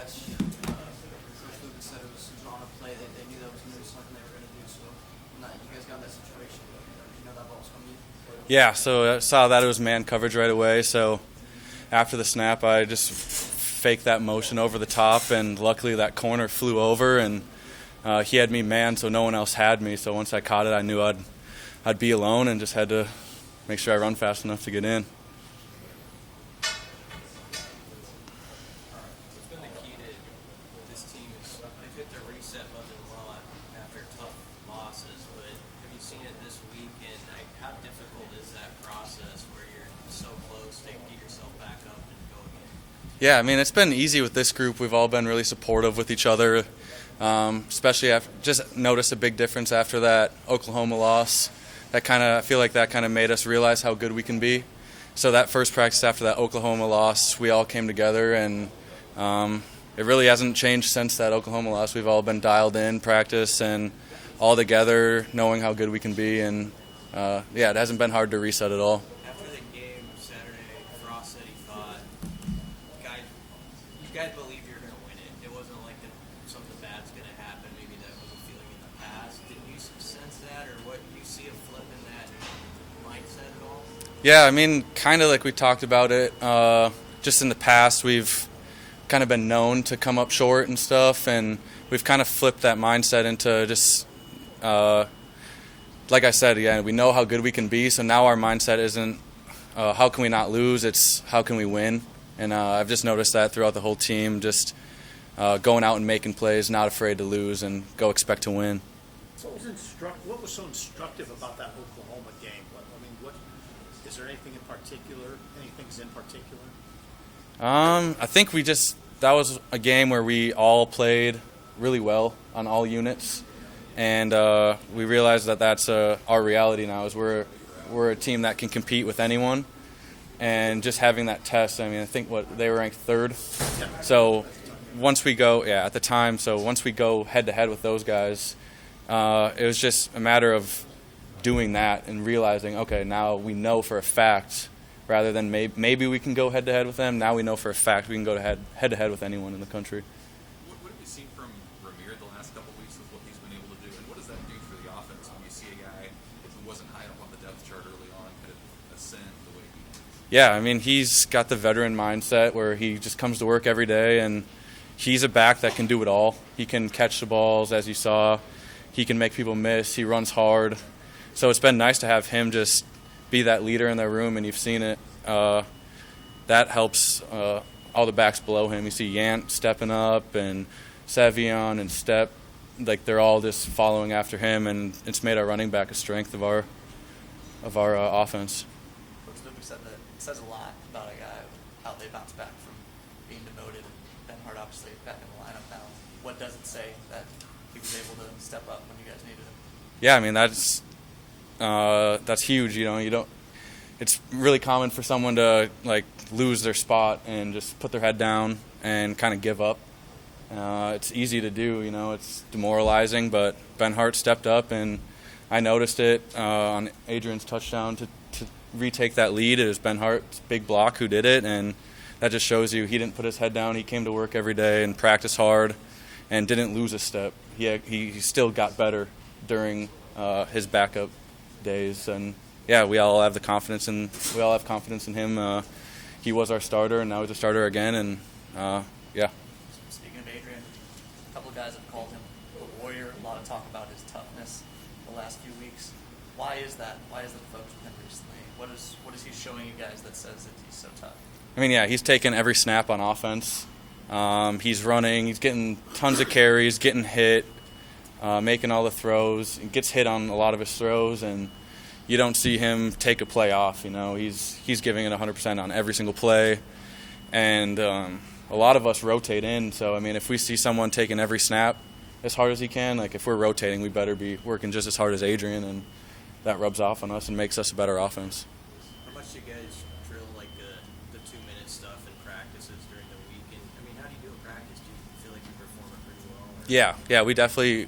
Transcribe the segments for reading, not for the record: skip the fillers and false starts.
catch. Coach Lucas said it was on a play. They knew that was going to be something they were going to do. So you guys got in that situation. You know that ball was coming. Yeah, so I saw that it was man coverage right away. So after the snap, I just faked that motion over the top, and luckily that corner flew over, and he had me man, so no one else had me. So once I caught it, I knew I'd be alone, and just had to make sure I run fast enough to get in. What's been the key to this team is they've hit their reset button a lot after tough losses, but have you seen it this week, and how difficult is that process where you're so close to get yourself back up and go again? Yeah, I mean, it's been easy with this group. We've all been really supportive with each other, especially after, just noticed a big difference after that Oklahoma loss. I feel like that kind of made us realize how good we can be. So that first practice after that Oklahoma loss, we all came together, and it really hasn't changed since that Oklahoma loss. We've all been dialed in practice and all together, knowing how good we can be, and it hasn't been hard to reset at all. After the game Saturday, Frost said he thought you guys believe you're going to win it. It wasn't like something bad's going to happen. Maybe that was a feeling in the past. Did you sense that, or what you see a flip in that mindset at all? Yeah, I mean, kind of like we talked about it. Just in the past, we've kind of been known to come up short and stuff, and we've kind of flipped that mindset into just, like I said, yeah, we know how good we can be, so now our mindset isn't how can we not lose, it's how can we win. And I've just noticed that throughout the whole team, just going out and making plays, not afraid to lose, and go expect to win. So what was so instructive about that Oklahoma game? Is there anything in particular? I think that was a game where we all played really well on all units, and we realized that that's our reality now. Is we're a team that can compete with anyone, and just having that test. I mean, I think they were ranked third, so once we go at the time. So once we go head to head with those guys, it was just a matter of doing that and realizing, okay, now we know for a fact, rather than maybe we can go head-to-head with them, now we know for a fact we can go head-to-head with anyone in the country. What have you seen from Ramir the last couple of weeks with what he's been able to do, and what does that do for the offense when you see a guy who wasn't high up on the depth chart early on kind of ascend the way he did? Yeah, I mean, he's got the veteran mindset where he just comes to work every day, and he's a back that can do it all. He can catch the balls, as you saw. He can make people miss. He runs hard. So it's been nice to have him just be that leader in their room, and you've seen it. That helps all the backs below him. You see Yant stepping up, and Savion and Step, like they're all just following after him, and it's made our running back a strength of our offense. Coach Lucas said that it says a lot about a guy, how they bounce back from being demoted. Ben Hart obviously back in the lineup now. What does it say that he was able to step up when you guys needed him? Yeah, I mean that's huge. It's really common for someone to lose their spot and just put their head down and kind of give up. It's easy to do, it's demoralizing, but Ben Hart stepped up, and I noticed it on Adrian's touchdown to retake that lead. It was Ben Hart's big block who did it, and that just shows you he didn't put his head down. He came to work every day and practiced hard and didn't lose a step. He still got better during his backup days, and yeah, we all have confidence in him. He was our starter, and now he's a starter again, and yeah. Speaking of Adrian, a couple of guys have called him a warrior. A lot of talk about his toughness the last few weeks. Why is that? Why is that the focus with him recently? What is he showing you guys that says that he's so tough? I mean, yeah, he's taking every snap on offense. He's running. He's getting tons of carries, getting hit, making all the throws. He gets hit on a lot of his throws, and you don't see him take a play off. He's giving it 100% on every single play, and a lot of us rotate in. So I mean, if we see someone taking every snap as hard as he can, if we're rotating, we better be working just as hard as Adrian, and that rubs off on us and makes us a better offense. How much do you guys drill the 2-minute stuff in practices during the week? And I mean, how do you do in practice? Do you feel like you perform it pretty well? Yeah, we definitely.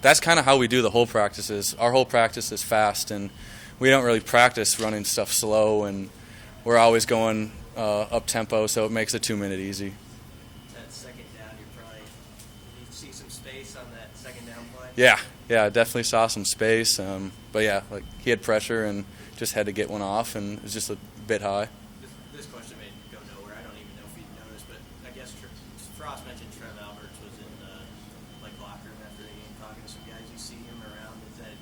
That's kind of how we do the whole practices. Our whole practice is fast, and we don't really practice running stuff slow, and we're always going up tempo, so it makes a 2-minute easy. That second down, see some space on that second down play? Yeah, I definitely saw some space. But yeah, like he had pressure and just had to get one off, and it was just a bit high. This question may go nowhere. I don't even know if you noticed, but I guess Frost mentioned Trev Alberts was in the locker room after the game talking to some guys. You see him around? Is that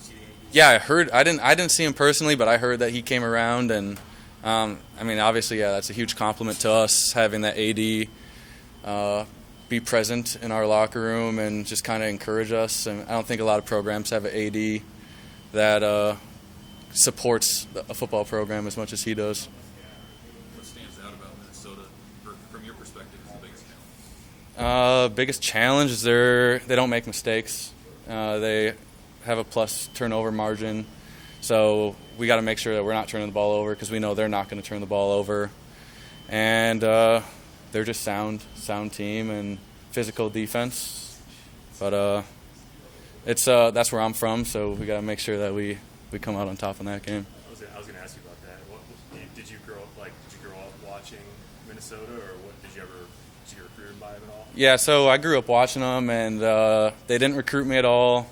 see the AD? Yeah, I heard. I didn't see him personally, but I heard that he came around, and I mean, obviously, yeah, that's a huge compliment to us having that AD be present in our locker room and just kind of encourage us. And I don't think a lot of programs have an AD that supports a football program as much as he does. What stands out about Minnesota, from your perspective, is the biggest challenge? Biggest challenge is they don't make mistakes. They have a plus turnover margin, so we got to make sure that we're not turning the ball over because we know they're not going to turn the ball over. And they're just sound team and physical defense. But it's that's where I'm from, so we got to make sure that we come out on top in that game. I was going to ask you about that. Did you grow up watching Minnesota, or did you get recruited by them at all? Yeah, so I grew up watching them, and they didn't recruit me at all.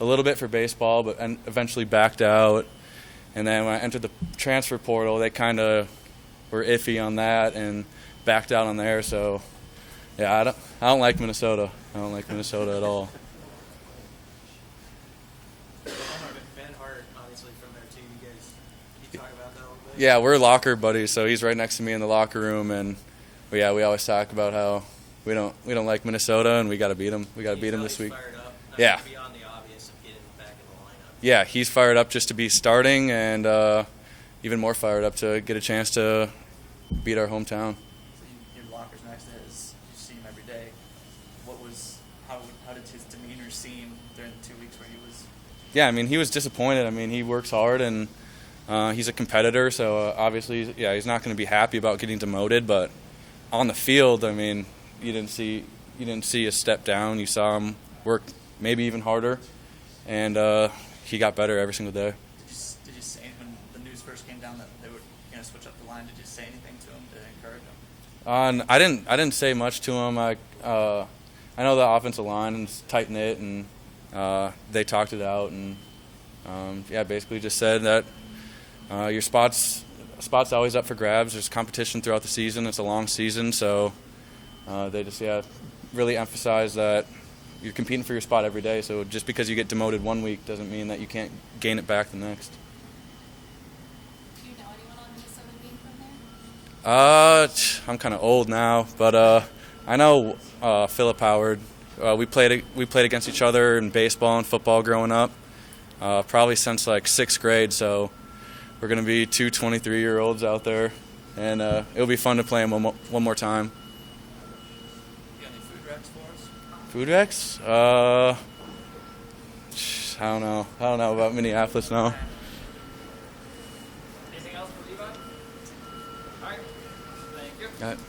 A little bit for baseball, but eventually backed out. And then when I entered the transfer portal, they kind of were iffy on that and backed out on there. So, yeah, I don't like Minnesota. I don't like Minnesota at all. Ben Hart, obviously from there too. You talk about that a little bit? Yeah, we're locker buddies, so he's right next to me in the locker room, and we always talk about how we don't like Minnesota, and we got to beat them. We got to beat them this week. Fired up. Yeah. Beyond the obvious of getting back in the lineup. Yeah, he's fired up just to be starting, and even more fired up to get a chance to beat our hometown. So your locker's next to his. You see him every day. How did his demeanor seem during the 2 weeks where he was? Yeah, I mean, he was disappointed. I mean, he works hard, and he's a competitor, so obviously, yeah, he's not going to be happy about getting demoted. But on the field, I mean, you didn't see a step down. You saw him work maybe even harder, and he got better every single day. Did you say when the news first came down that they were going to switch up the line? Did you say anything to him to encourage him? I didn't say much to him. I know the offensive line is tight knit, and they talked it out, and basically just said that your spot's always up for grabs. There's competition throughout the season. It's a long season, so they just really emphasize that you're competing for your spot every day. So just because you get demoted 1 week doesn't mean that you can't gain it back the next. Do you know anyone on Minnesota being from there? I'm kind of old now, but I know Philip Howard. We played against each other in baseball and football growing up, probably since like 6th grade. So we're going to be two 23-year-olds out there, and it'll be fun to play him one more time. You got any food recs for us? Food Rex? I don't know. I don't know about Minneapolis now. Anything else for Levi? All right. Thank you. Got it.